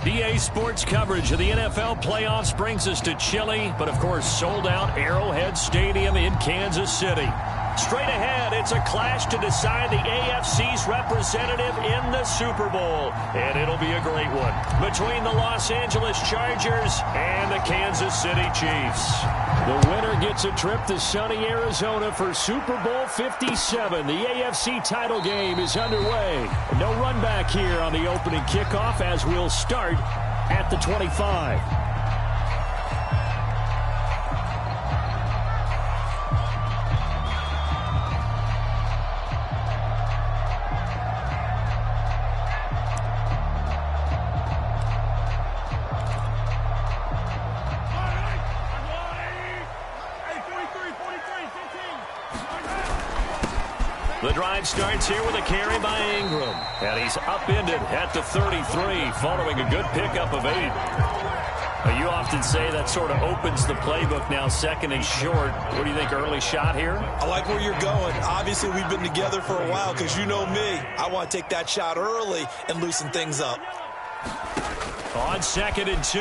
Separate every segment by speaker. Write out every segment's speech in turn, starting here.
Speaker 1: EA Sports coverage of the NFL playoffs brings us to chilly, but of course sold-out Arrowhead Stadium in Kansas City. Straight ahead, it's a clash to decide the AFC's representative in the Super Bowl. And it'll be a great one between the Los Angeles Chargers and the Kansas City Chiefs. The winner gets a trip to sunny Arizona for Super Bowl 57. The AFC title game is underway. No run back here on the opening kickoff as we'll start at the 25. The drive starts here with a carry by Ingram. And he's upended at the 33 following a good pickup of 8. You often say that sort of opens the playbook now, second and short. What do you think, early shot here?
Speaker 2: I like where you're going. Obviously, we've been together for a while because you know me. I want to take that shot early and loosen things up.
Speaker 1: On 2nd and 2,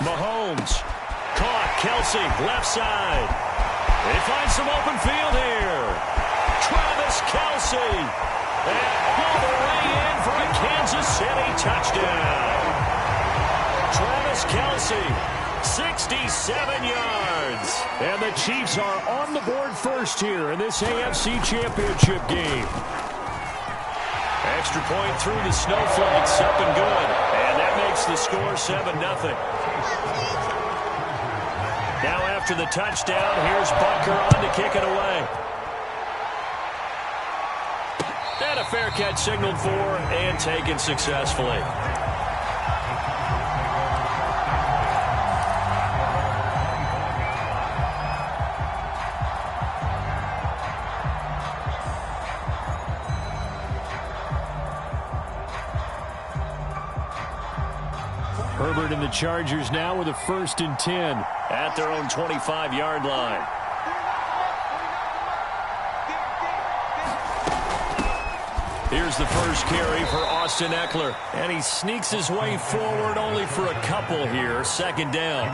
Speaker 1: Mahomes. Caught, Kelsey, left side. They find some open field here. Travis Kelsey, and all the way in for a Kansas City touchdown. Travis Kelsey, 67 yards. And the Chiefs are on the board first here in this AFC Championship game. Extra point through the snowflakes, up and good. And that makes the score 7-0. Now after the touchdown, here's Butker on to kick it away. And a fair catch signaled for and taken successfully. Herbert and the Chargers now with a 1st and 10 at their own 25-yard line. Here's the first carry for Austin Eckler. And he sneaks his way forward only for a couple here. 2nd down.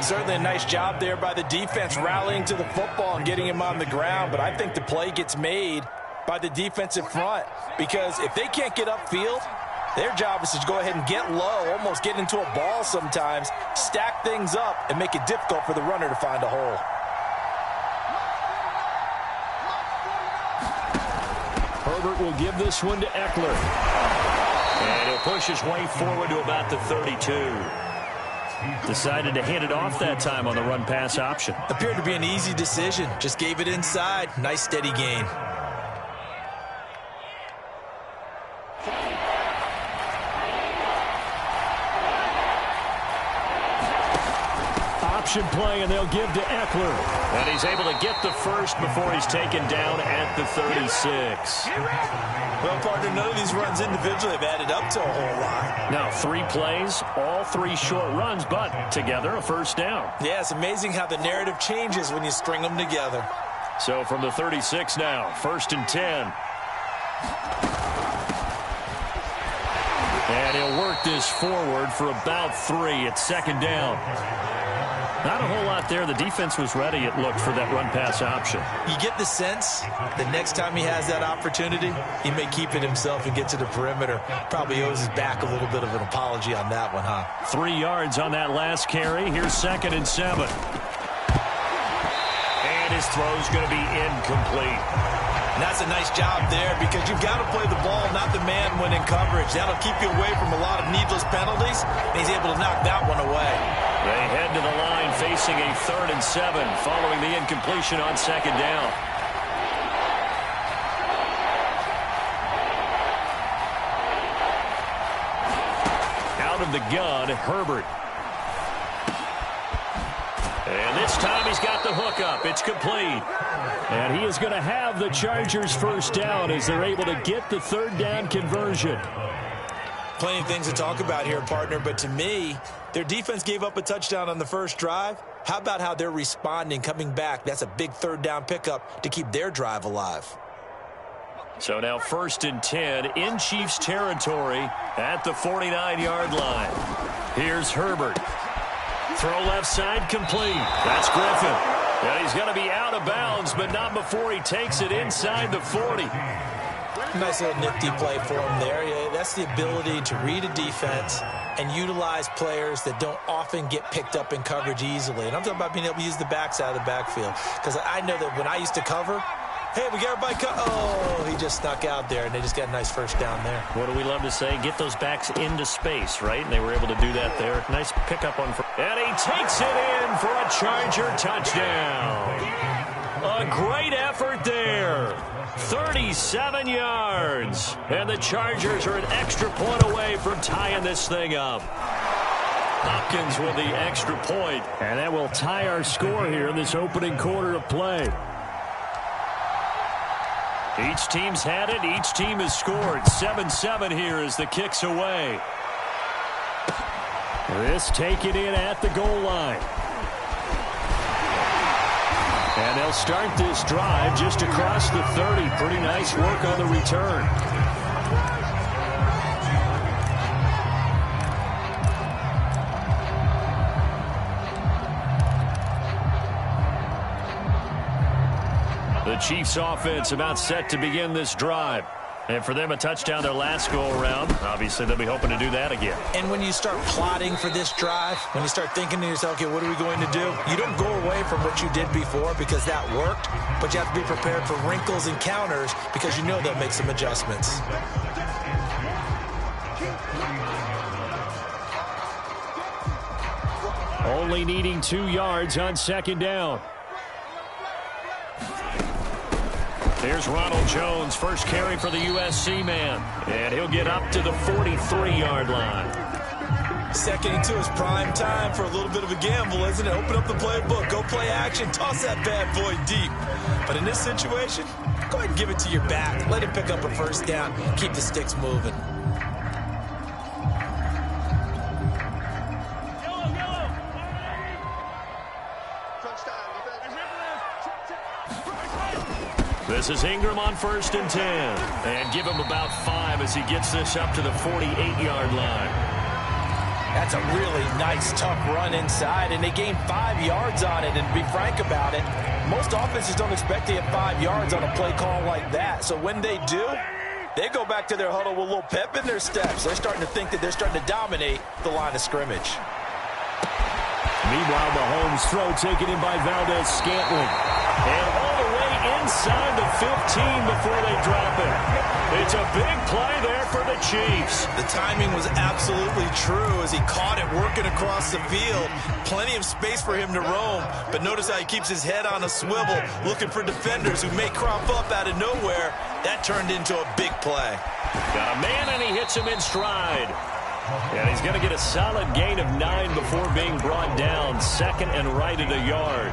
Speaker 2: Certainly a nice job there by the defense rallying to the football and getting him on the ground. But I think the play gets made by the defensive front. Because if they can't get upfield, their job is to go ahead and get low, almost get into a ball sometimes, stack things up, and make it difficult for the runner to find a hole.
Speaker 1: Herbert will give this one to Eckler. And he'll push his way forward to about the 32. Decided to hand it off that time on the run-pass option.
Speaker 2: Appeared to be an easy decision. Just gave it inside. Nice steady gain.
Speaker 1: Option play, and they'll give to Eckler. And he's able to get the first before he's taken down at the 36.
Speaker 2: Well, partner, none of these runs individually have added up to a whole lot.
Speaker 1: Now, 3 plays, all 3 short runs, but together a 1st down.
Speaker 2: Yeah, it's amazing how the narrative changes when you string them together.
Speaker 1: So from the 36 now, 1st and 10. And he'll work this forward for about 3 at 2nd down. Not a whole lot there. The defense was ready, it looked, for that run-pass option.
Speaker 2: You get the sense the next time he has that opportunity, he may keep it himself and get to the perimeter. Probably owes his back a little bit of an apology on that one, huh?
Speaker 1: 3 yards on that last carry. Here's 2nd and 7. And his throw's going to be incomplete.
Speaker 2: And that's a nice job there because you've got to play the ball, not the man when in coverage. That'll keep you away from a lot of needless penalties. And he's able to knock that one away.
Speaker 1: They head to the line facing a 3rd and 7 following the incompletion on 2nd down. Out of the gun, Herbert. And this time he's got the hook up. It's complete. And he is going to have the Chargers 1st down as they're able to get the 3rd down conversion.
Speaker 2: Plenty of things to talk about here, partner, but to me, their defense gave up a touchdown on the first drive. How about how they're responding, coming back? That's a big 3rd down pickup to keep their drive alive.
Speaker 1: So now 1st and 10 in Chiefs territory at the 49-yard line. Here's Herbert. Throw left side complete. That's Griffin. And he's going to be out of bounds, but not before he takes it inside the 40.
Speaker 2: Nice little nifty play for him there. Yeah, that's the ability to read a defense and utilize players that don't often get picked up in coverage easily. And I'm talking about being able to use the backside of the backfield. Because I know that when I used to cover, hey, we got everybody oh, he just snuck out there, and they just got a nice first down there.
Speaker 1: What do we love to say? Get those backs into space, right? And they were able to do that there. Nice pickup on. And he takes it in for a Charger touchdown. A great effort there. 37 yards. And the Chargers are an extra point away from tying this thing up. Hopkins with the extra point. And that will tie our score here in this opening quarter of play. Each team's had it. Each team has scored. 7-7 here as the kick's away. This taken in at the goal line. And they'll start this drive just across the 30. Pretty nice work on the return. The Chiefs offense about set to begin this drive. And for them, a touchdown their last go-around. Obviously, they'll be hoping to do that again.
Speaker 2: And when you start plotting for this drive, when you start thinking to yourself, okay, what are we going to do? You don't go away from what you did before because that worked, but you have to be prepared for wrinkles and counters because you know they'll make some adjustments.
Speaker 1: Only needing 2 yards on 2nd down. Here's Ronald Jones, first carry for the USC man. And he'll get up to the 43-yard line.
Speaker 2: 2nd and 2 is prime time for a little bit of a gamble, isn't it? Open up the playbook, go play action, toss that bad boy deep. But in this situation, go ahead and give it to your back. Let him pick up a first down. Keep the sticks moving.
Speaker 1: This is Ingram on 1st and 10. And give him about 5 as he gets this up to the 48-yard line.
Speaker 2: That's a really nice, tough run inside, and they gained 5 yards on it. And to be frank about it, most offenses don't expect to get 5 yards on a play call like that. So when they do, they go back to their huddle with a little pep in their steps. They're starting to think that they're starting to dominate the line of scrimmage.
Speaker 1: Meanwhile, Mahomes' throw taken in by Valdez-Scantling. And all the way inside the 15 before they drop it. It's a big play there for the Chiefs.
Speaker 2: The timing was absolutely true as he caught it working across the field. Plenty of space for him to roam. But notice how he keeps his head on a swivel, looking for defenders who may crop up out of nowhere. That turned into a big play.
Speaker 1: Got a man, and he hits him in stride. And he's going to get a solid gain of 9 before being brought down. 2nd and right at a yard.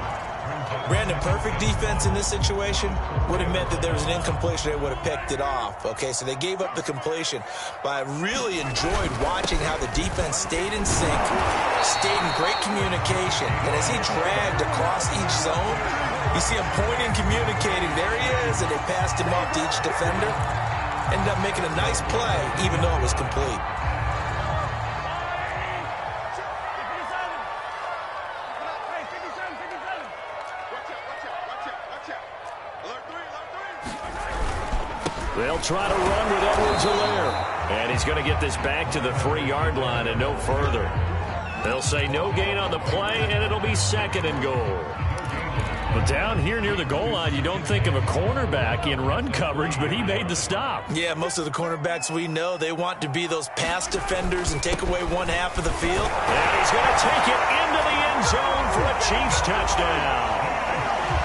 Speaker 2: Brandon, perfect defense in this situation would have meant that there was an incompletion. They would have picked it off. Okay, so they gave up the completion. But I really enjoyed watching how the defense stayed in sync, stayed in great communication. And as he dragged across each zone, you see him pointing, communicating. There he is, and they passed him off to each defender. Ended up making a nice play, even though it was complete.
Speaker 1: They'll try to run with Edwards-Helaire. And he's going to get this back to the 3-yard line and no further. They'll say no gain on the play, and it'll be 2nd and goal. But down here near the goal line, you don't think of a cornerback in run coverage, but he made the stop.
Speaker 2: Yeah, most of the cornerbacks we know, they want to be those pass defenders and take away one half of the field.
Speaker 1: And he's going to take it into the end zone for a Chiefs touchdown.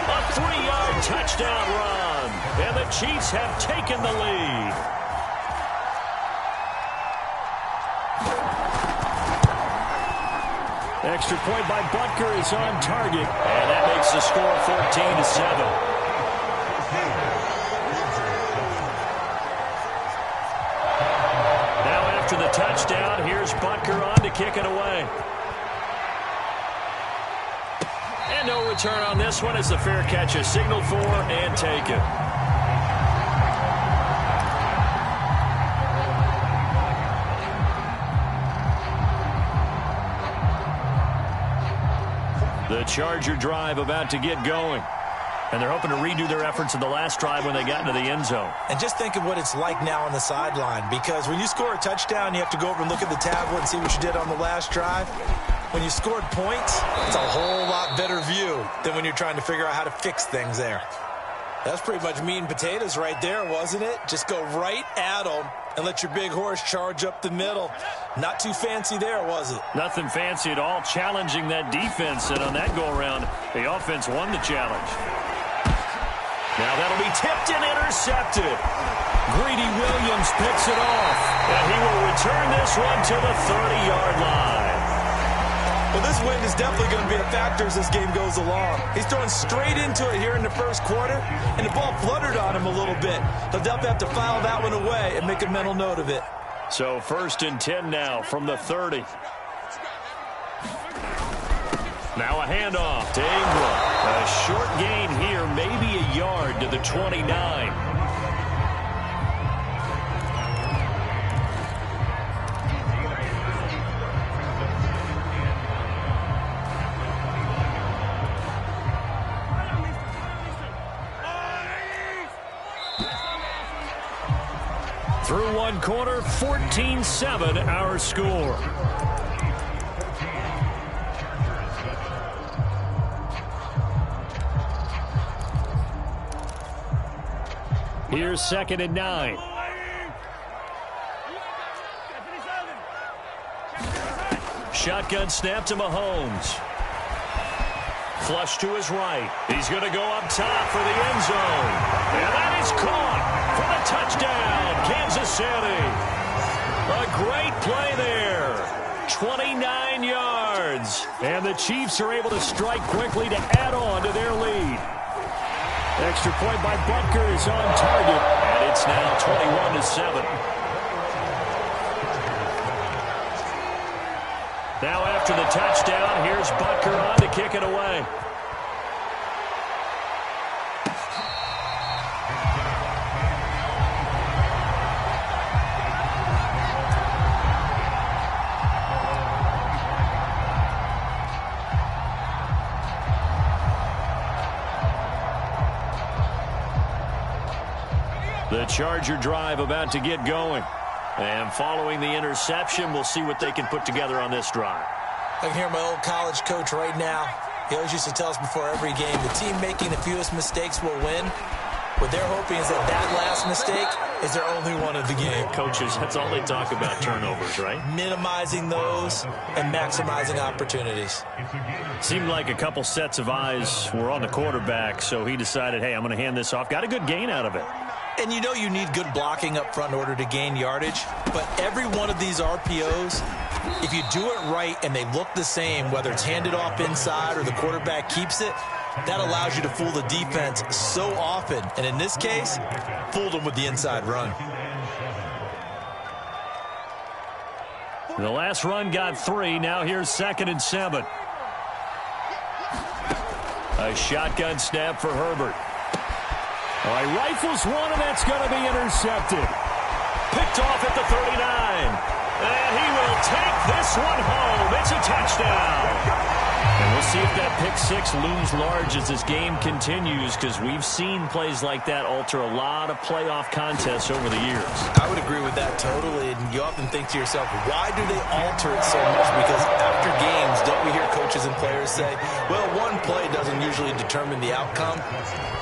Speaker 1: A 3-yard touchdown run. And the Chiefs have taken the lead. Extra point by Butker is on target. And that makes the score 14-7. Now after the touchdown, here's Butker on to kick it away. And no return on this one as the fair catch is signaled for and taken. The Charger drive about to get going. And they're hoping to redo their efforts in the last drive when they got into the end zone.
Speaker 2: And just think of what it's like now on the sideline, because when you score a touchdown, you have to go over and look at the tablet and see what you did on the last drive. When you scored points, it's a whole lot better view than when you're trying to figure out how to fix things there. That's pretty much meat and potatoes right there, wasn't it? Just go right at them and let your big horse charge up the middle. Not too fancy there, was it?
Speaker 1: Nothing fancy at all, challenging that defense. And on that go-around, the offense won the challenge. Now that'll be tipped and intercepted. Greedy Williams picks it off, and he will return this one to the 30-yard line.
Speaker 2: Well, this wind is definitely going to be a factor as this game goes along. He's throwing straight into it here in the first quarter, and the ball fluttered on him a little bit. He'll definitely have to file that one away and make a mental note of it.
Speaker 1: So 1st and 10 now from the 30. Now a handoff to Ingram. A short gain here, maybe a yard to the 29. Through one quarter, 14-7 our score. Here's 2nd and 9. Shotgun snap to Mahomes. Flush to his right. He's going to go up top for the end zone. And that is caught for the touchdown, Kansas City. A great play there. 29 yards. And the Chiefs are able to strike quickly to add on to their lead. Extra point by Butker is on target. And it's now 21-7. Now after the touchdown, here's Butker on to kick it away. The Charger drive about to get going. And following the interception, we'll see what they can put together on this drive.
Speaker 2: I can hear my old college coach right now. He always used to tell us before every game, the team making the fewest mistakes will win. What they're hoping is that last mistake is their only one of the game.
Speaker 1: Coaches, that's all they talk about, turnovers, right?
Speaker 2: Minimizing those and maximizing opportunities.
Speaker 1: Seemed like a couple sets of eyes were on the quarterback, so he decided, hey, I'm going to hand this off. Got a good gain out of it.
Speaker 2: And you know you need good blocking up front in order to gain yardage. But every one of these RPOs, if you do it right and they look the same, whether it's handed off inside or the quarterback keeps it, that allows you to fool the defense so often. And in this case, fooled them with the inside run.
Speaker 1: The last run got 3. Now here's 2nd and 7. A shotgun snap for Herbert. All right, rifles one, and that's going to be intercepted. Picked off at the 39. And he will take this one home. It's a touchdown. And we'll see if that pick 6 looms large as this game continues, because we've seen plays like that alter a lot of playoff contests over the years.
Speaker 2: I would agree with that totally. And you often think to yourself, why do they alter it so much? Because after games, don't we hear coaches and players say, well, one play doesn't usually determine the outcome.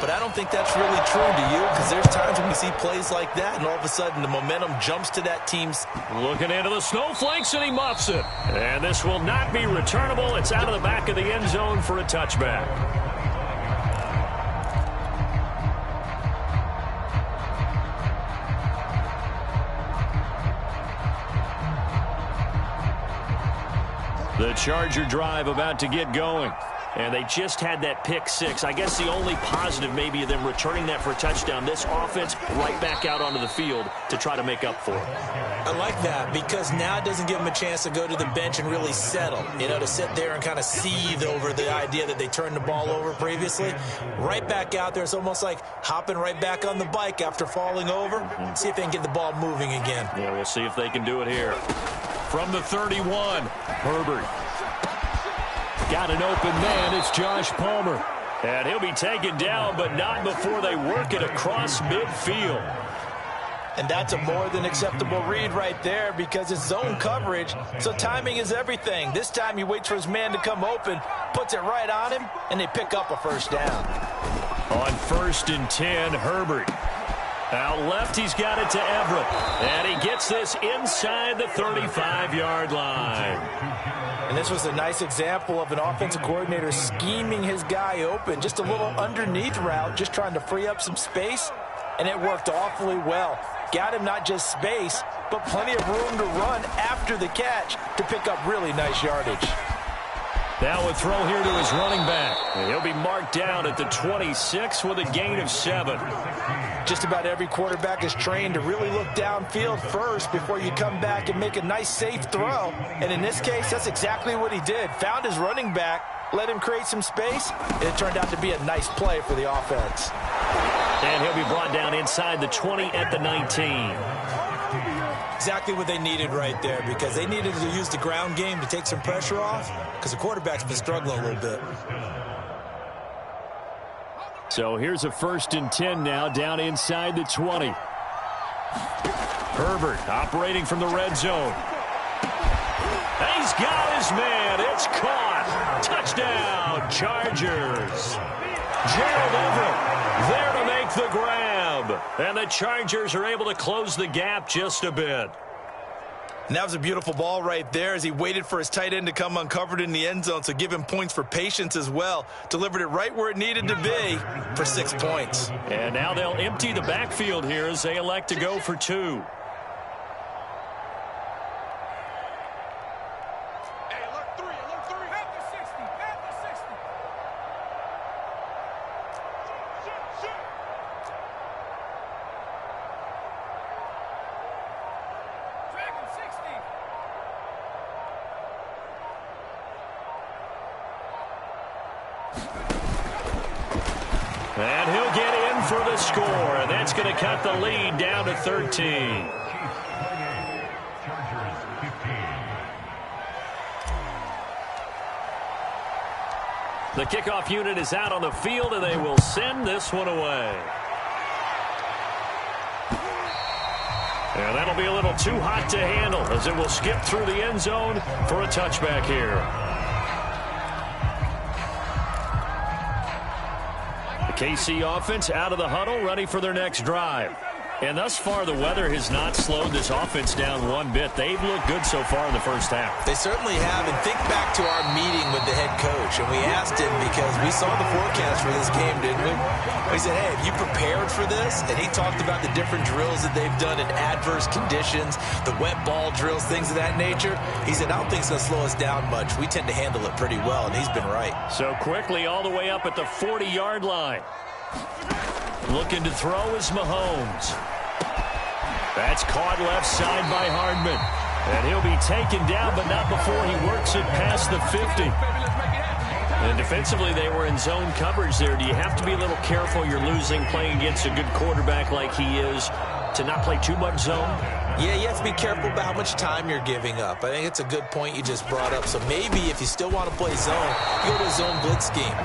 Speaker 2: But I don't think that's really true, do you? Because there's times when we see plays like that, and all of a sudden the momentum jumps to that team's.
Speaker 1: Looking into the snowflakes, and he muffs it. And this will not be returnable. It's out of the back of the end zone for a touchback. The Charger drive about to get going. And they just had that pick 6. I guess the only positive maybe of them returning that for a touchdown. This offense right back out onto the field to try to make up for it.
Speaker 2: I like that, because now it doesn't give them a chance to go to the bench and really settle. You know, to sit there and kind of seethe over the idea that they turned the ball over previously. Right back out there. It's almost like hopping right back on the bike after falling over. See if they can get the ball moving again.
Speaker 1: Yeah, we'll see if they can do it here. From the 31, Herbert. got an open man. It's Josh Palmer. And he'll be taken down, but not before they work it across midfield.
Speaker 2: And that's a more than acceptable read right there because it's zone coverage, so timing is everything. This time he waits for his man to come open, puts it right on him, and they pick up a first down.
Speaker 1: On 1st and 10, Herbert. Out left, he's got it to Everett. And he gets this inside the 35-yard line.
Speaker 2: And this was a nice example of an offensive coordinator scheming his guy open. Just a little underneath route, just trying to free up some space, and it worked awfully well. Got him not just space, but plenty of room to run after the catch to pick up really nice yardage.
Speaker 1: Now a throw here to his running back. And he'll be marked down at the 26 with a gain of 7.
Speaker 2: Just about every quarterback is trained to really look downfield first before you come back and make a nice safe throw. And in this case, that's exactly what he did. Found his running back, let him create some space, and it turned out to be a nice play for the offense.
Speaker 1: And he'll be brought down inside the 20 at the 19.
Speaker 3: Exactly what they needed right there because they needed to use the ground game to take some pressure off because the quarterback's been struggling a little bit.
Speaker 1: So here's a 1st and 10 now down inside the 20. Herbert operating from the red zone. He's got his man. It's caught. Touchdown, Chargers. Gerald Everett there to make the grab. And the Chargers are able to close the gap just a bit.
Speaker 2: And that was a beautiful ball right there as he waited for his tight end to come uncovered in the end zone, so give him points for patience as well. Delivered it right where it needed to be for 6 points.
Speaker 1: And now they'll empty the backfield here as they elect to go for 2. And he'll get in for the score, and that's going to cut the lead down to 13. The kickoff unit is out on the field, and they will send this one away. And that'll be a little too hot to handle as it will skip through the end zone for a touchback here. KC offense out of the huddle, ready for their next drive. And thus far, the weather has not slowed this offense down one bit. They've looked good so far in the first half.
Speaker 3: They certainly have. And think back to our meeting with the head coach. And we asked him because we saw the forecast for this game, didn't we? We said, hey, have you prepared for this? And he talked about the different drills that they've done in adverse conditions, the wet ball drills, things of that nature. He said, I don't think it's going to slow us down much. We tend to handle it pretty well, and he's been right.
Speaker 1: So quickly all the way up at the 40-yard line. Looking to throw is Mahomes. That's caught left side by Hardman. And he'll be taken down, but not before he works it past the 50. And defensively, they were in zone coverage there. Do you have to be a little careful? You're losing playing against a good quarterback like he is to not play too much zone?
Speaker 3: Yeah, you have to be careful about how much time you're giving up. I think it's a good point you just brought up. So maybe if you still want to play zone, you go to a zone blitz scheme.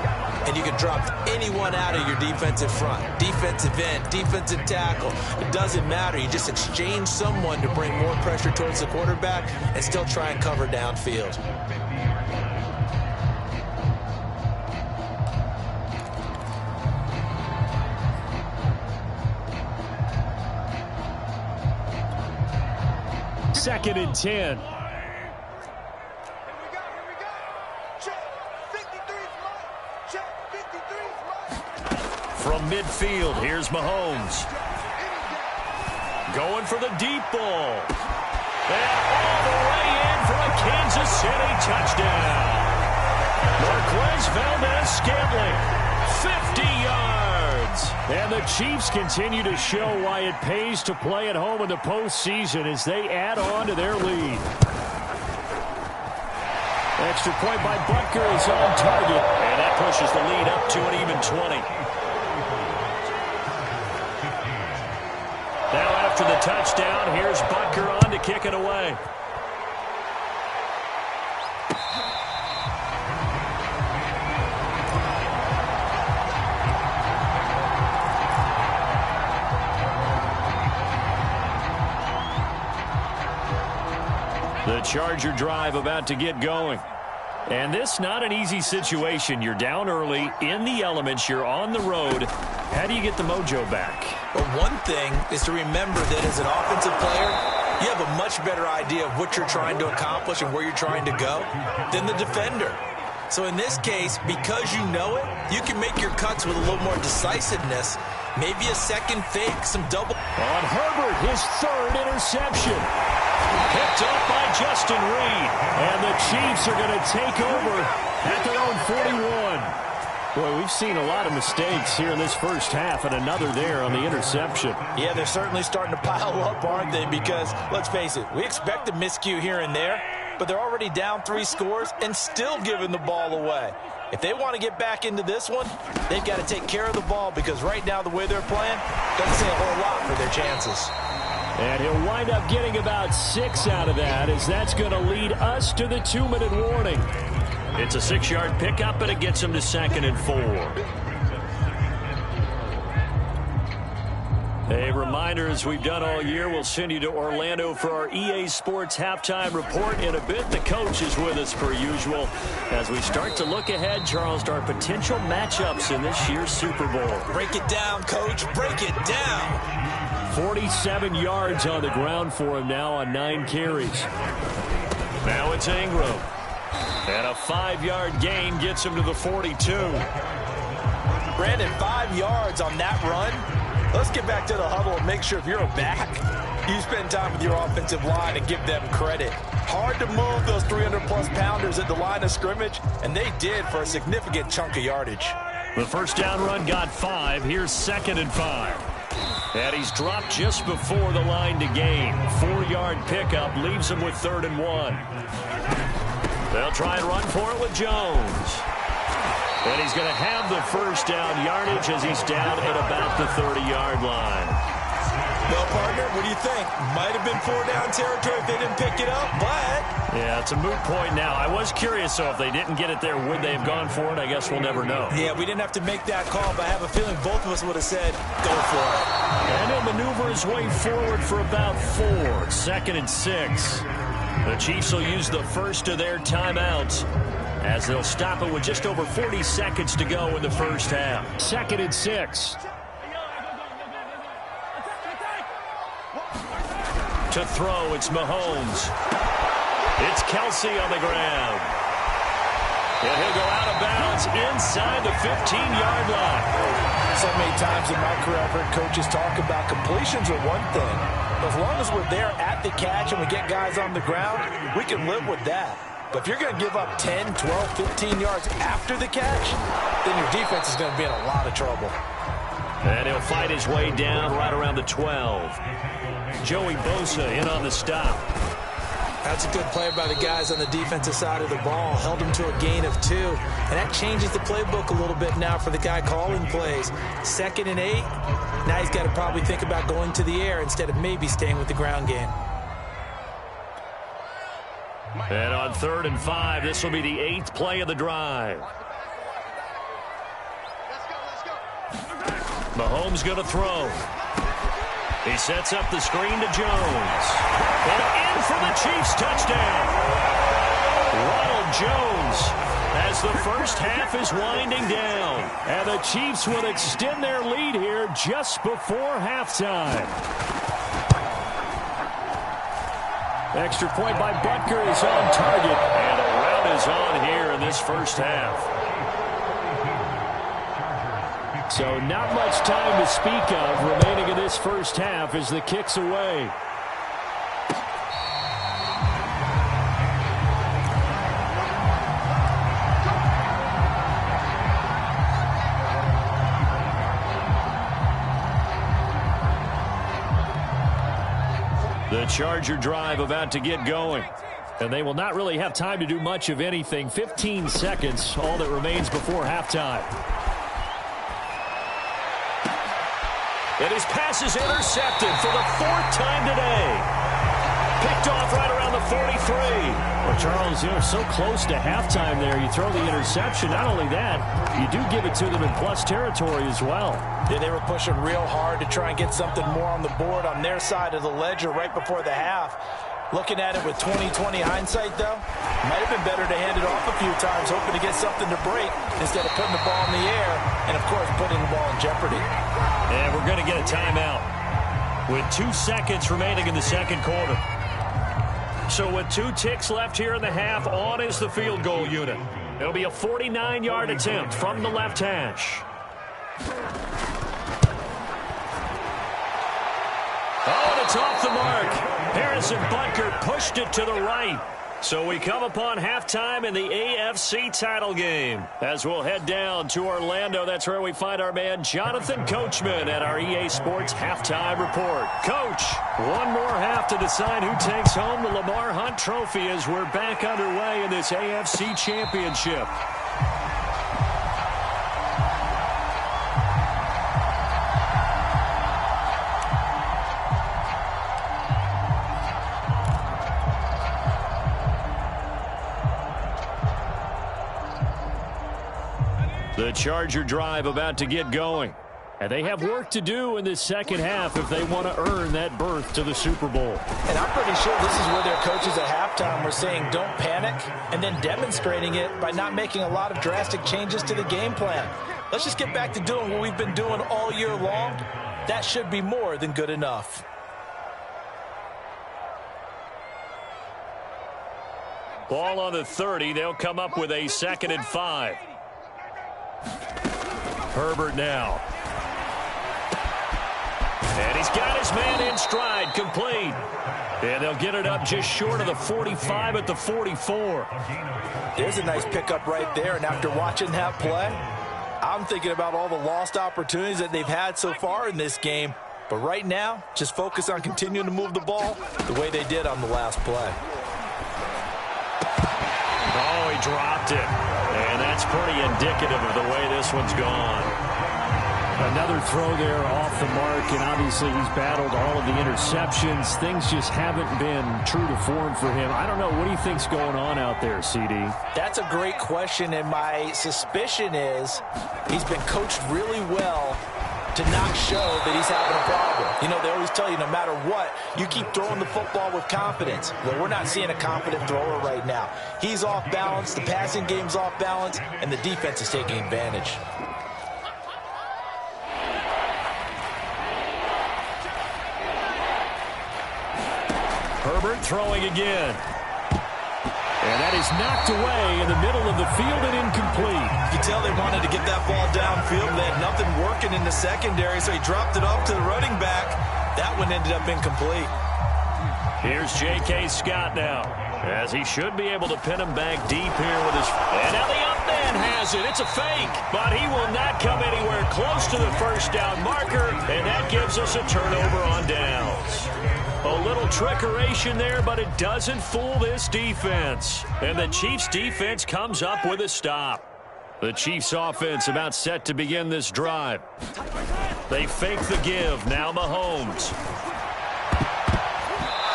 Speaker 3: And you can drop anyone out of your defensive front. Defensive end, defensive tackle. It doesn't matter. You just exchange someone to bring more pressure towards the quarterback and still try and cover downfield.
Speaker 1: Second and 10. From midfield, here's Mahomes. Going for the deep ball. And all the way in for a Kansas City touchdown. Marquez Valdez-Scantling, 50 yards. And the Chiefs continue to show why it pays to play at home in the postseason as they add on to their lead. Extra point by Butker is on target. And that pushes the lead up to an even 20. Now after the touchdown, here's Butker on to kick it away. The Charger drive about to get going. And this not an easy situation. You're down early, in the elements, you're on the road. How do you get the mojo back?
Speaker 3: Well, one thing is to remember that as an offensive player, you have a much better idea of what you're trying to accomplish and where you're trying to go than the defender. So in this case, because you know it, you can make your cuts with a little more decisiveness. Maybe a second fake, some double.
Speaker 1: On Herbert, his third interception. Picked up by Justin Reed. And the Chiefs are going to take over at their own 41. Boy, we've seen a lot of mistakes here in this first half, and another there on the interception.
Speaker 2: Yeah, they're certainly starting to pile up, aren't they? Because, let's face it, we expect a miscue here and there, but they're already down 3 scores and still giving the ball away. If they want to get back into this one, they've got to take care of the ball, because right now the way they're playing doesn't say a whole lot for their chances.
Speaker 1: And he'll wind up getting about 6 out of that, as that's going to lead us to the 2-minute warning. It's a 6-yard pickup, and it gets him to 2nd and 4. A reminder, as we've done all year, we'll send you to Orlando for our EA Sports halftime report in a bit. The coach is with us per usual as we start to look ahead, Charles, to our potential matchups in this year's Super Bowl.
Speaker 3: Break it down, Coach. Break it down.
Speaker 1: 47 yards on the ground for him now on 9 carries. Now it's Ingram. And a 5-yard gain gets him to the 42.
Speaker 2: Brandon, 5 yards on that run. Let's get back to the huddle and make sure if you're a back, you spend time with your offensive line and give them credit. Hard to move those 300-plus pounders at the line of scrimmage, and they did for a significant chunk of yardage.
Speaker 1: The first down run got 5. Here's 2nd and 5. And he's dropped just before the line to gain. 4-yard pickup leaves him with 3rd and 1. They'll try and run for it with Jones. And he's going to have the first down yardage as he's down at about the 30-yard line.
Speaker 3: Well, partner, what do you think? Might have been 4-down territory if they didn't pick it up, but...
Speaker 1: Yeah, it's a moot point now. I was curious, so if they didn't get it there, would they have gone for it? I guess we'll never know.
Speaker 3: Yeah, we didn't have to make that call, but I have a feeling both of us would have said, go for it.
Speaker 1: And he'll maneuver his way forward for about 4. 2nd and 6. The Chiefs will use the first of their timeouts, as they'll stop it with just over 40 seconds to go in the first half. 2nd and 6. To throw, it's Mahomes. It's Kelsey on the ground. And he'll go out of bounds inside the 15-yard line.
Speaker 2: So many times in my career I've heard coaches talk about completions are one thing. As long as we're there at the catch and we get guys on the ground, we can live with that. But if you're going to give up 10, 12, 15 yards after the catch, then your defense is going to be in a lot of trouble.
Speaker 1: And he'll fight his way down right around the 12. Joey Bosa in on the stop.
Speaker 3: That's a good play by the guys on the defensive side of the ball. Held him to a gain of 2. And that changes the playbook a little bit now for the guy calling plays. 2nd and 8. Now he's got to probably think about going to the air instead of maybe staying with the ground game.
Speaker 1: And on 3rd and 5, this will be the 8th play of the drive. Mahomes going to throw. He sets up the screen to Jones. And in for the Chiefs touchdown. Ronald Jones, as the first half is winding down. And the Chiefs will extend their lead here just before halftime. Extra point by Butker is on target. And a rout is on here in this first half. So not much time to speak of remaining in this first half as the kick's away. The Charger drive about to get going. And they will not really have time to do much of anything. 15 seconds, all that remains before halftime. And his pass is intercepted for the 4th time today. Picked off right around the 43. Well, Charles, you're so close to halftime there. You throw the interception. Not only that, you do give it to them in plus territory as well.
Speaker 2: Yeah, they were pushing real hard to try and get something more on the board on their side of the ledger right before the half. Looking at it with 20/20 hindsight, though, might have been better to hand it off a few times, hoping to get something to break instead of putting the ball in the air and, of course, putting the ball in jeopardy.
Speaker 1: And we're going to get a timeout with 2 seconds remaining in the second quarter. So with 2 ticks left here in the half, on is the field goal unit. It'll be a 49-yard attempt from the left hash. Oh, and it's off the mark. Harrison Butker pushed it to the right. So we come upon halftime in the AFC title game. As we'll head down to Orlando, that's where we find our man Jonathan Coachman at our EA Sports Halftime Report. Coach, one more half to decide who takes home the Lamar Hunt Trophy as we're back underway in this AFC Championship. The Charger drive about to get going. And they have work to do in this second half if they want to earn that berth to the Super Bowl.
Speaker 2: And I'm pretty sure this is where their coaches at halftime were saying don't panic, and then demonstrating it by not making a lot of drastic changes to the game plan. Let's just get back to doing what we've been doing all year long. That should be more than good enough.
Speaker 1: Ball on the 30. They'll come up with a 2nd and 5. Herbert now. And he's got his man in stride, complete. And they'll get it up just short of the 45 at the 44.
Speaker 2: There's a nice pickup right there, and after watching that play, I'm thinking about all the lost opportunities that they've had so far in this game. But right now, just focus on continuing to move the ball the way they did on the last play.
Speaker 1: Oh, he dropped it. And that's pretty indicative of the way this one's gone.
Speaker 4: Another throw there off the mark, and obviously he's battled all of the interceptions. Things just haven't been true to form for him. I don't know. What do you think's going on out there, CD?
Speaker 2: That's a great question, and my suspicion is he's been coached really well to not show that he's having a problem. You know, they always tell you no matter what, you keep throwing the football with confidence. Well, we're not seeing a confident thrower right now. He's off balance, the passing game's off balance, and the defense is taking advantage.
Speaker 1: Herbert throwing again. And that is knocked away in the middle of the field and incomplete.
Speaker 2: You can tell they wanted to get that ball downfield. They had nothing working in the secondary, so he dropped it off to the running back. That one ended up incomplete.
Speaker 1: Here's J.K. Scott now, as he should be able to pin him back deep here with his... And now the up man has it. It's a fake, but he will not come anywhere close to the first down marker, and that gives us a turnover on downs. A little trickeration there, but it doesn't fool this defense. And the Chiefs' defense comes up with a stop. The Chiefs' offense about set to begin this drive. They fake the give. Now Mahomes.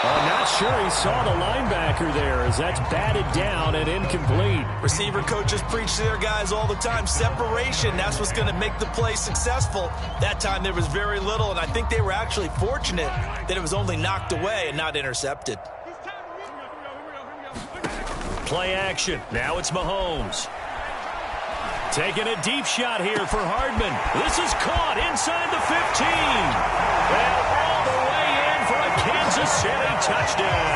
Speaker 4: I'm not sure he saw the linebacker there as that's batted down and incomplete.
Speaker 2: Receiver coaches preach to their guys all the time. Separation, that's what's going to make the play successful. That time there was very little, and I think they were actually fortunate that it was only knocked away and not intercepted.
Speaker 1: Play action. Now it's Mahomes. Taking a deep shot here for Hardman. This is caught inside the 15. And all the way in for a Kansas City touchdown.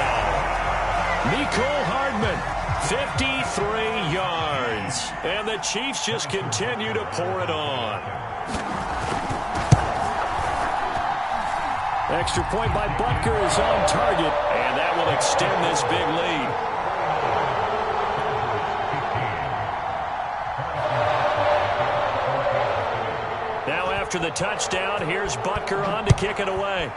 Speaker 1: Mecole Hardman, 53 yards. And the Chiefs just continue to pour it on.
Speaker 4: Extra point by Butker is on target.
Speaker 1: And that will extend this big lead. After the touchdown, here's Butker on to kick it away.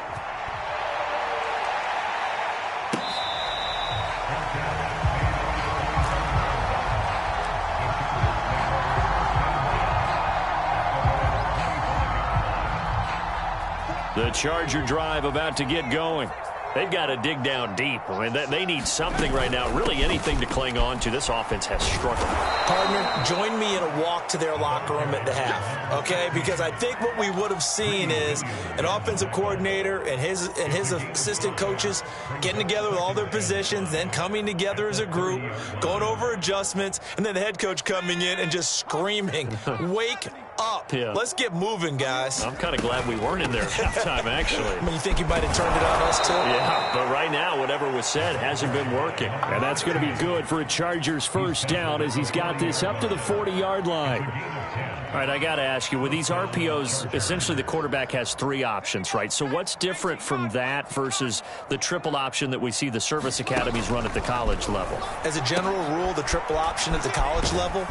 Speaker 1: The Charger drive about to get going. They've got to dig down deep. I mean, they need something right now, really anything to cling on to. This offense has struggled.
Speaker 2: Partner, join me in a walk to their locker room at the half, okay? Because I think what we would have seen is an offensive coordinator and his assistant coaches getting together with all their positions, then coming together as a group, going over adjustments, and then the head coach coming in and just screaming, wake up.
Speaker 1: Yeah.
Speaker 2: Let's get moving, guys.
Speaker 1: I'm kind of glad we weren't in there at halftime, actually.
Speaker 2: I mean, you think you might have turned it on us, too?
Speaker 1: Yeah, but right now, whatever was said hasn't been working.
Speaker 4: And that's going to be good for a Chargers first down as he's got this up to the 40-yard line.
Speaker 1: All right, I got to ask you, with these RPOs, essentially the quarterback has 3 options, right? So what's different from that versus the triple option that we see the service academies run at the college level?
Speaker 2: As a general rule, the triple option at the college level,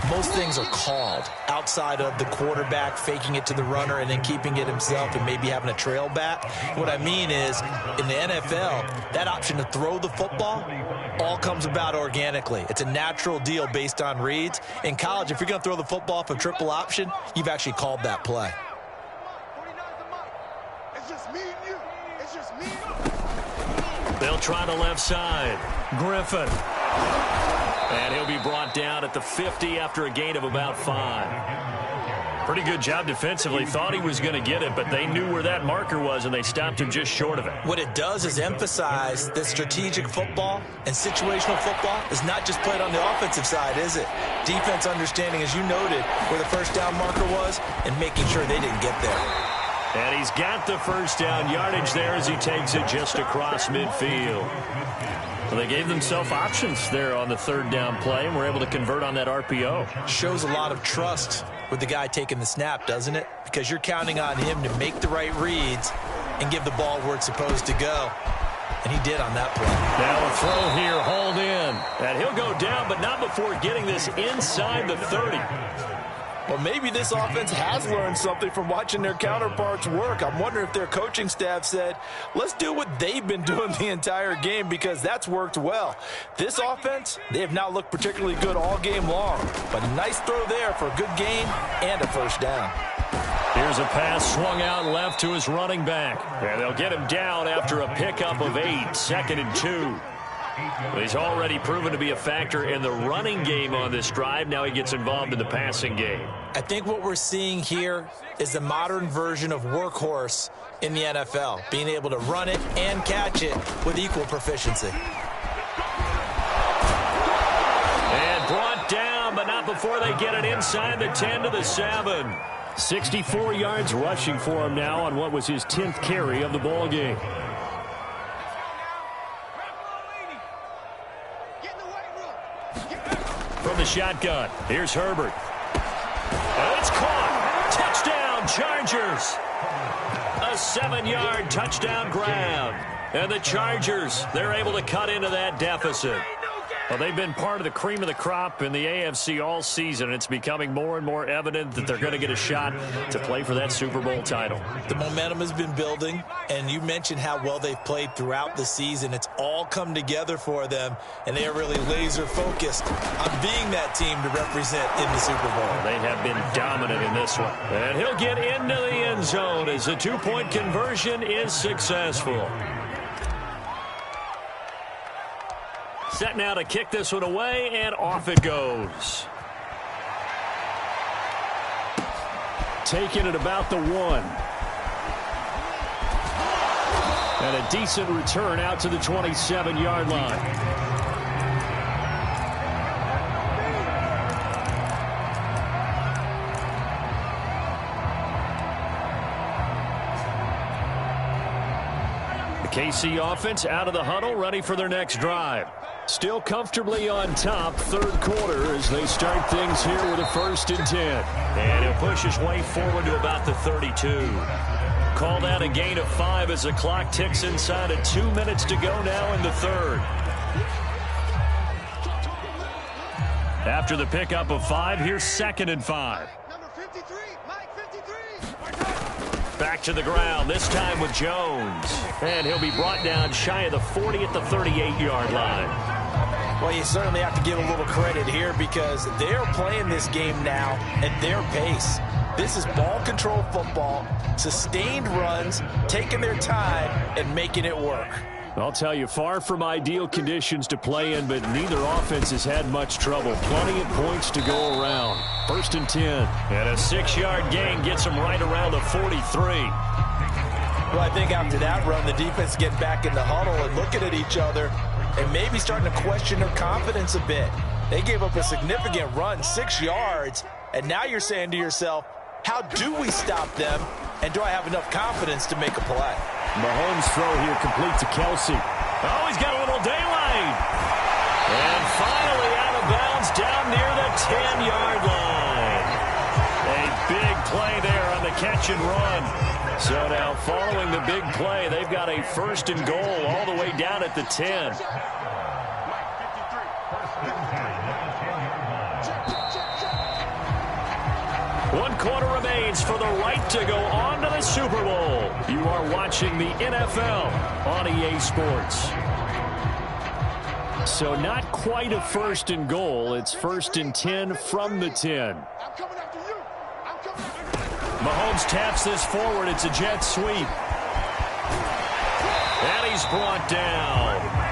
Speaker 2: most things are called outside of the quarterback faking it to the runner and then keeping it himself and maybe having a trail back. What I mean is, in the NFL, that option to throw the football all comes about organically. It's a natural deal based on reads. In college, if you're going to throw the football off a triple option, you've actually called that play.
Speaker 1: They'll try the left side. Griffin. And he'll be brought down at the 50 after a gain of about 5. Pretty good job defensively. Thought he was going to get it, but they knew where that marker was, and they stopped him just short of it.
Speaker 2: What it does is emphasize that strategic football and situational football is not just played on the offensive side, is it? Defense understanding, as you noted, where the first down marker was and making sure they didn't get there.
Speaker 1: And he's got the first down yardage there as he takes it just across midfield. Well, they gave themselves options there on the third down play and were able to convert on that RPO.
Speaker 2: Shows a lot of trust with the guy taking the snap, doesn't it? Because you're counting on him to make the right reads and give the ball where it's supposed to go. And he did on that play.
Speaker 1: Now a throw here, hauled in. And he'll go down, but not before getting this inside the 30.
Speaker 2: Well, maybe this offense has learned something from watching their counterparts work. I'm wondering if their coaching staff said, let's do what they've been doing the entire game because that's worked well. This offense, they have not looked particularly good all game long. But a nice throw there for a good gain and a first down.
Speaker 1: Here's a pass swung out left to his running back. And they'll get him down after a pickup of 8, 2nd and 2. He's already proven to be a factor in the running game on this drive. Now he gets involved in the passing game.
Speaker 2: I think what we're seeing here is the modern version of workhorse in the NFL, being able to run it and catch it with equal proficiency.
Speaker 1: And brought down, but not before they get it inside the 10 to the 7.
Speaker 4: 64 yards rushing for him now on what was his 10th carry of the ball game.
Speaker 1: From the shotgun, here's Herbert. And it's caught. Touchdown, Chargers. A 7-yard touchdown grab. And the Chargers, they're able to cut into that deficit. Well, they've been part of the cream of the crop in the AFC all season. It's becoming more and more evident that they're going to get a shot to play for that Super Bowl title.
Speaker 2: The momentum has been building, and you mentioned how well they've played throughout the season. It's all come together for them, and they are really laser-focused on being that team to represent in the Super Bowl.
Speaker 1: They have been dominant in this one. And he'll get into the end zone as the 2-point conversion is successful. Set now to kick this one away, and off it goes.
Speaker 4: Taking it about the 1. And a decent return out to the 27-yard line.
Speaker 1: KC offense out of the huddle, ready for their next drive.
Speaker 4: Still comfortably on top, third quarter as they start things here with a 1st and 10.
Speaker 1: And he'll push his way forward to about the 32. Called out a gain of 5 as the clock ticks inside of 2 minutes to go now in the third. After the pickup of 5, here's 2nd and 5. Back to the ground, this time with Jones. And he'll be brought down shy of the 40 at the 38-yard line.
Speaker 2: Well, you certainly have to give a little credit here because they're playing this game now at their pace. This is ball control football, sustained runs, taking their time, and making it work.
Speaker 4: I'll tell you, far from ideal conditions to play in, but neither offense has had much trouble. Plenty of points to go around. 1st and 10.
Speaker 1: And a 6-yard gain gets them right around the 43.
Speaker 2: Well, I think after that run, the defense getting back in the huddle and looking at each other and maybe starting to question their confidence a bit. They gave up a significant run, 6 yards, and now you're saying to yourself, how do we stop them, and do I have enough confidence to make a play?
Speaker 4: Mahomes' throw here complete to Kelsey.
Speaker 1: Oh, he's got a little daylight. And finally out of bounds down near the 10-yard line. A big play there on the catch and run. So now following the big play, they've got a 1st and goal all the way down at the 10. One quarter remains for the right to go on to the Super Bowl. You are watching the NFL on EA Sports.
Speaker 4: So not quite a 1st and goal. It's 1st and 10 from the 10.
Speaker 1: Mahomes taps this forward. It's a jet sweep. And he's brought down.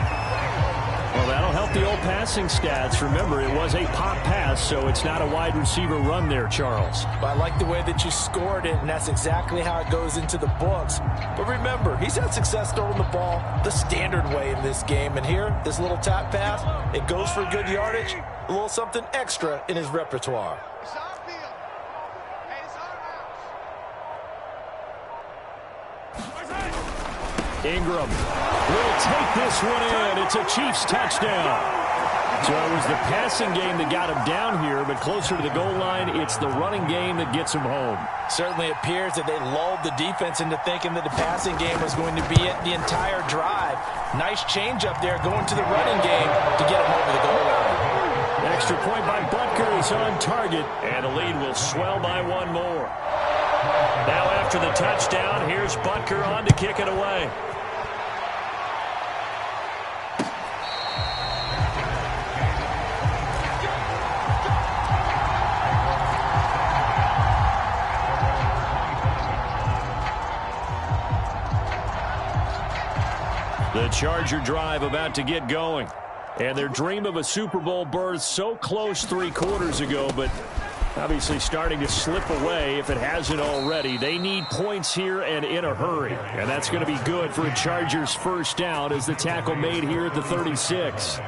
Speaker 4: Well, that'll help the old passing stats. Remember, it was a pop pass, so it's not a wide receiver run there, Charles.
Speaker 2: I like the way that you scored it, and that's exactly how it goes into the books. But remember, he's had success throwing the ball the standard way in this game. And here, this little tap pass, it goes for good yardage, a little something extra in his repertoire.
Speaker 4: Ingram will take this one in. It's a Chiefs touchdown. So it was the passing game that got him down here, but closer to the goal line, it's the running game that gets him home.
Speaker 2: Certainly appears that they lulled the defense into thinking that the passing game was going to be it the entire drive. Nice change up there going to the running game to get him over the goal line.
Speaker 4: Extra point by Butker is on target.
Speaker 1: And the lead will swell by one more. Now after the touchdown, here's Butker on to kick it away. The Charger drive about to get going. And their dream of a Super Bowl berth so close 3 quarters ago, but obviously starting to slip away if it hasn't already. They need points here and in a hurry. And that's going to be good for a Chargers 1st down as the tackle made here at the 36.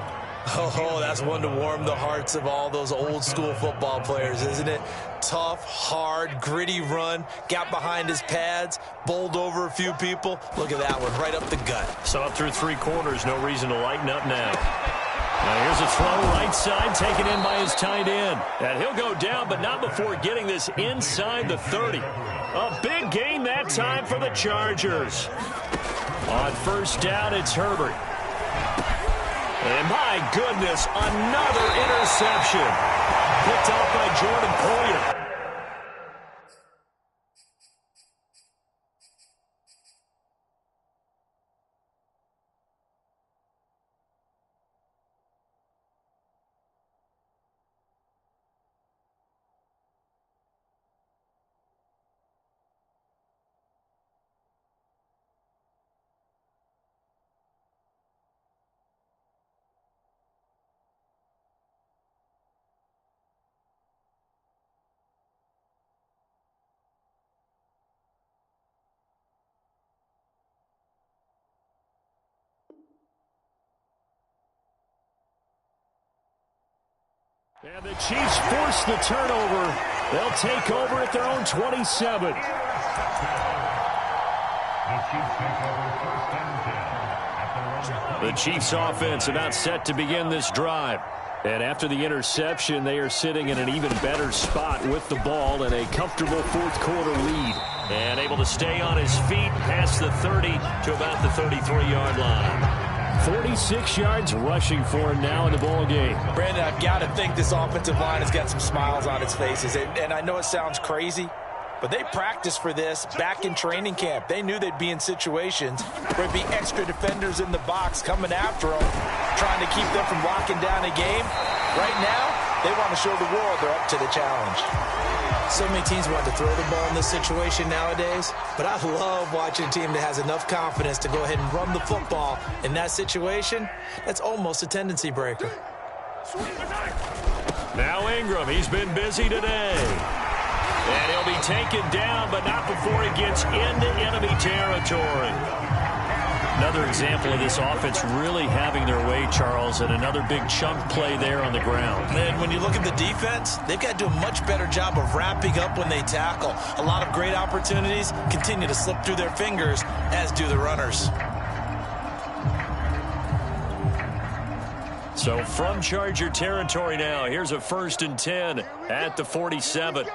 Speaker 3: Oh, that's one to warm the hearts of all those old school football players, isn't it? Tough, hard, gritty run, got behind his pads, bowled over a few people. Look at that one, right up the gut.
Speaker 1: So up through 3 quarters, no reason to lighten up now. Now here's a throw right side, taken in by his tight end. And he'll go down, but not before getting this inside the 30. A big gain that time for the Chargers. On 1st down, it's Herbert. And my goodness, another interception. Picked off by Jordan Poyer. And the Chiefs force the turnover. They'll take over at their own 27. The Chiefs offense about set to begin this drive. And after the interception, they are sitting in an even better spot with the ball and a comfortable 4th quarter lead. And able to stay on his feet past the 30 to about the 33-yard line.
Speaker 4: 46 yards rushing for him now in the ball game.
Speaker 2: Brandon, I've got to think this offensive line has got some smiles on its faces. And I know it sounds crazy, but they practiced for this back in training camp. They knew they'd be in situations where there'd be extra defenders in the box coming after them, trying to keep them from locking down a game. Right now, They want to show the world they're up to the challenge.
Speaker 3: So many teams want to throw the ball in this situation nowadays, but I love watching a team that has enough confidence to go ahead and run the football. In that situation, that's almost a tendency breaker.
Speaker 1: Now Ingram, he's been busy today. And he'll be taken down, but not before he gets into enemy territory. Another example of this offense really having their way, Charles, and another big chunk play there on the ground.
Speaker 3: And when you look at the defense, they've got to do a much better job of wrapping up when they tackle. A lot of great opportunities continue to slip through their fingers, as do the runners.
Speaker 1: So from Charger territory now, here's a 1st and 10 at the 47.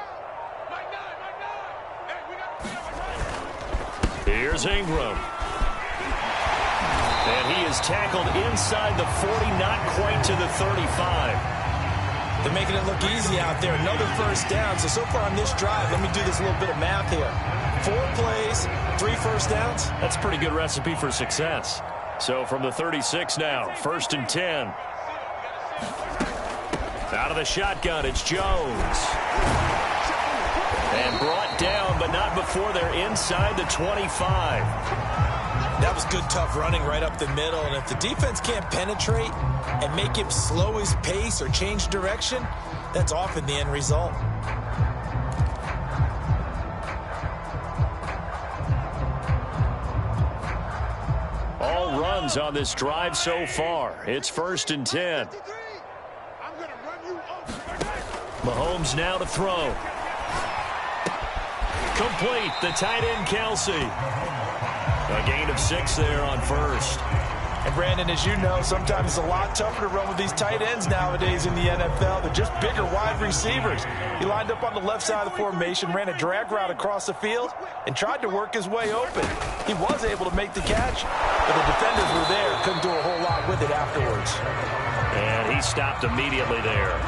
Speaker 1: Here's Ingram. And he is tackled inside the 40, not quite to the 35.
Speaker 3: They're making it look easy out there. Another 1st down. So far on this drive, let me do this little bit of math here. 4 plays, 3 1st downs.
Speaker 1: That's a pretty good recipe for success. So from the 36 now, 1st and 10. Out of the shotgun, it's Jones. And brought down, but not before they're inside the 25.
Speaker 3: That was good, tough running right up the middle. And if the defense can't penetrate and make him slow his pace or change direction, that's often the end result.
Speaker 1: All runs on this drive so far. It's 1st and 10. Mahomes now to throw. Complete, the tight end Kelsey. A gain of 6 there on 1st.
Speaker 2: And Brandon, as you know, sometimes it's a lot tougher to run with these tight ends nowadays in the NFL. They're just bigger wide receivers. He lined up on the left side of the formation, ran a drag route across the field, and tried to work his way open. He was able to make the catch, but the defenders were there. Couldn't do a whole lot with it afterwards.
Speaker 1: And he stopped immediately there.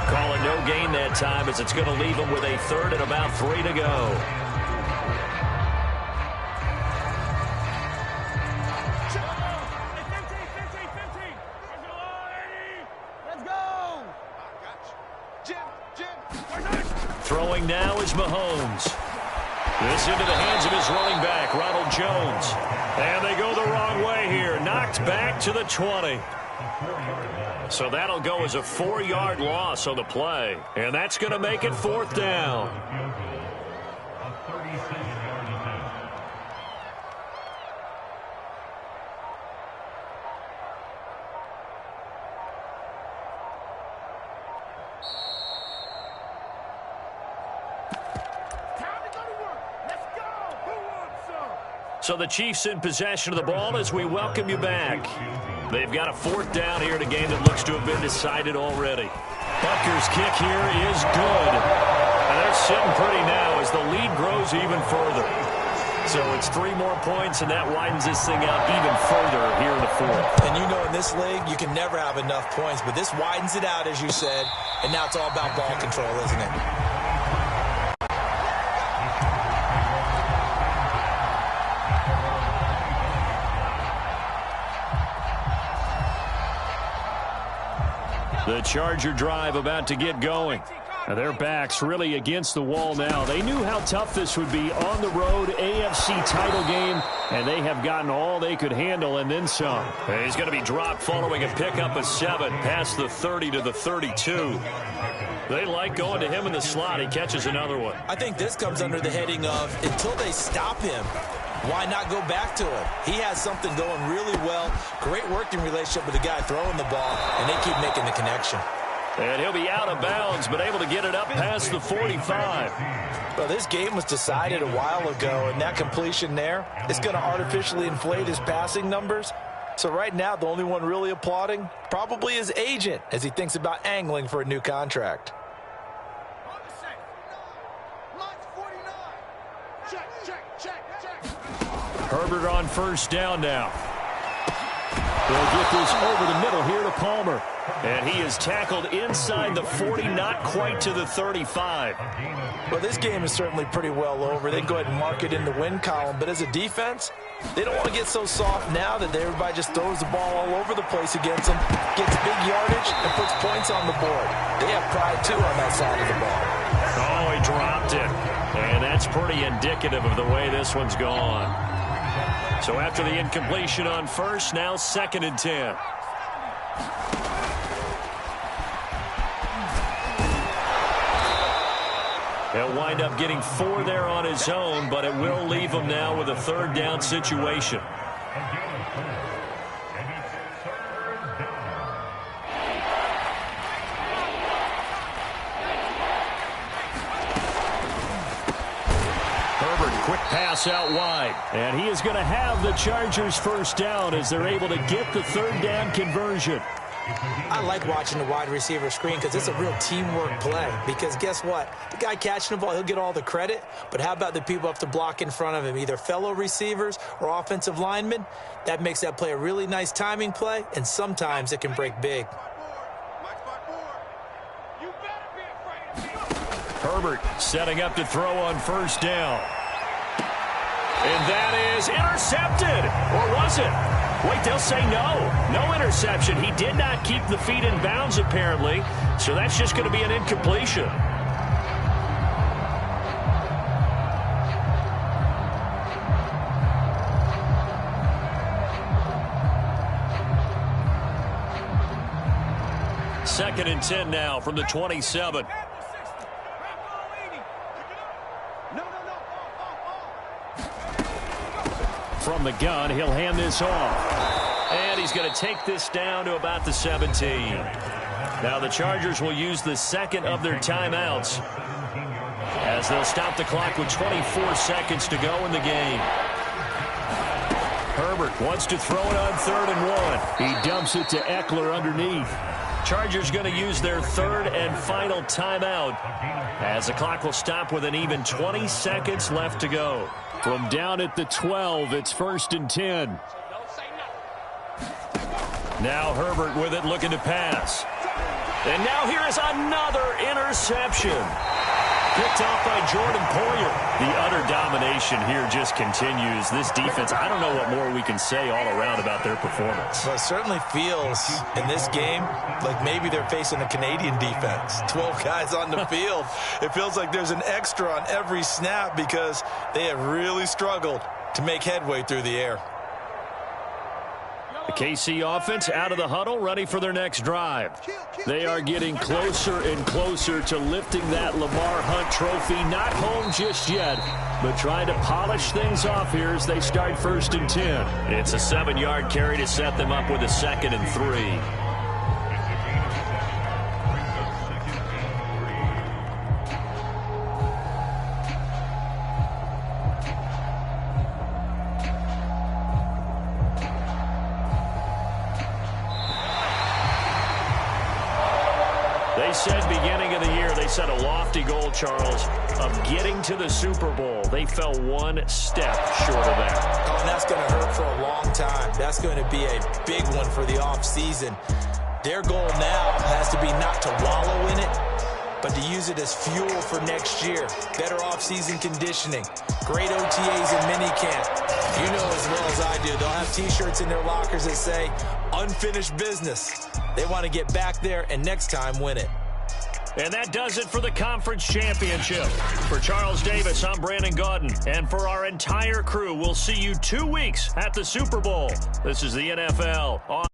Speaker 1: Call it no gain that time, as it's going to leave him with a 3rd and about 3 to go. Throwing now is Mahomes. This into the hands of his running back, Ronald Jones. And they go the wrong way here. Knocked back to the 20. So that'll go as a 4-yard loss on the play. And that's going to make it 4th down. So the Chiefs in possession of the ball as we welcome you back. They've got a 4th down here in a game that looks to have been decided already. Butker's kick here is good. And they're sitting pretty now as the lead grows even further. So it's 3 more points, and that widens this thing out even further here in the 4th.
Speaker 3: And you know in this league, you can never have enough points, but this widens it out, as you said, and now it's all about ball control, isn't it?
Speaker 1: The Charger drive about to get going. Now their backs really against the wall now. They knew how tough this would be on the road, AFC title game, and they have gotten all they could handle and then some. He's going to be dropped following a pickup of 7 past the 30 to the 32. They like going to him in the slot. He catches another one.
Speaker 3: I think this comes under the heading of until they stop him, why not go back to him? He has something going really well. Great working relationship with the guy throwing the ball, and they keep making the connection.
Speaker 1: And he'll be out of bounds, but able to get it up past the 45.
Speaker 2: Well, this game was decided a while ago, and that completion there is going to artificially inflate his passing numbers. So right now, the only one really applauding probably his agent as he thinks about angling for a new contract.
Speaker 1: Herbert on 1st down now. They'll get this over the middle here to Palmer. And he is tackled inside the 40, not quite to the 35.
Speaker 2: Well, this game is certainly pretty well over. They can go ahead and mark it in the win column. But as a defense, They don't want to get so soft now that everybody just throws the ball all over the place against them, gets big yardage, and puts points on the board. They have pride, too, on that side of the ball.
Speaker 1: Oh, he dropped it. And that's pretty indicative of the way this one's gone. So after the incompletion on first, now 2nd and 10. He'll wind up getting 4 there on his own, but it will leave him now with a 3rd down situation. Herbert, quick pass out wide. And he is going to have the Chargers 1st down as they're able to get the 3rd down conversion.
Speaker 3: I like watching the wide receiver screen because it's a real teamwork play. Because guess what? The guy catching the ball, he'll get all the credit. But how about the people up to block in front of him, either fellow receivers or offensive linemen? That makes that play a really nice timing play, and sometimes it can break big.
Speaker 1: Herbert setting up to throw on 1st down. And that is intercepted. Or was it? Wait, they'll say no. No interception. He did not keep the feet in bounds, apparently. So that's just going to be an incompletion. Second and 10 now from the 27. From the gun, he'll hand this off. And he's going to take this down to about the 17. Now the Chargers will use the 2nd of their timeouts as they'll stop the clock with 24 seconds to go in the game. Herbert wants to throw it on 3rd and 1. He dumps it to Eckler underneath. Chargers going to use their 3rd and final timeout as the clock will stop with an even 20 seconds left to go. From down at the 12, it's 1st and 10. Now Herbert with it, looking to pass. And now here is another interception. Picked off by Jordan Poyer. The utter domination here just continues. This defense, I don't know what more we can say all around about their performance.
Speaker 2: Well, it certainly feels in this game like maybe they're facing a Canadian defense. 12 guys on the field. It feels like there's an extra on every snap because they have really struggled to make headway through the air.
Speaker 1: The KC offense out of the huddle, ready for their next drive. They are getting closer and closer to lifting that Lamar Hunt trophy. Not home just yet, but trying to polish things off here as they start 1st and 10. It's a 7-yard carry to set them up with a 2nd and 3. Said beginning of the year, they set a lofty goal, Charles, of getting to the Super Bowl. They fell 1 step short of that.
Speaker 3: Oh, and that's going to hurt for a long time. That's going to be a big one for the offseason. Their goal now has to be not to wallow in it, but to use it as fuel for next year. Better offseason conditioning, great OTAs and minicamp. You know as well as I do, they'll have T-shirts in their lockers that say, unfinished business. They want to get back there and next time win it.
Speaker 1: And that does it for the conference championship. For Charles Davis, I'm Brandon Gaudin. And for our entire crew, we'll see you 2 weeks at the Super Bowl. This is the NFL.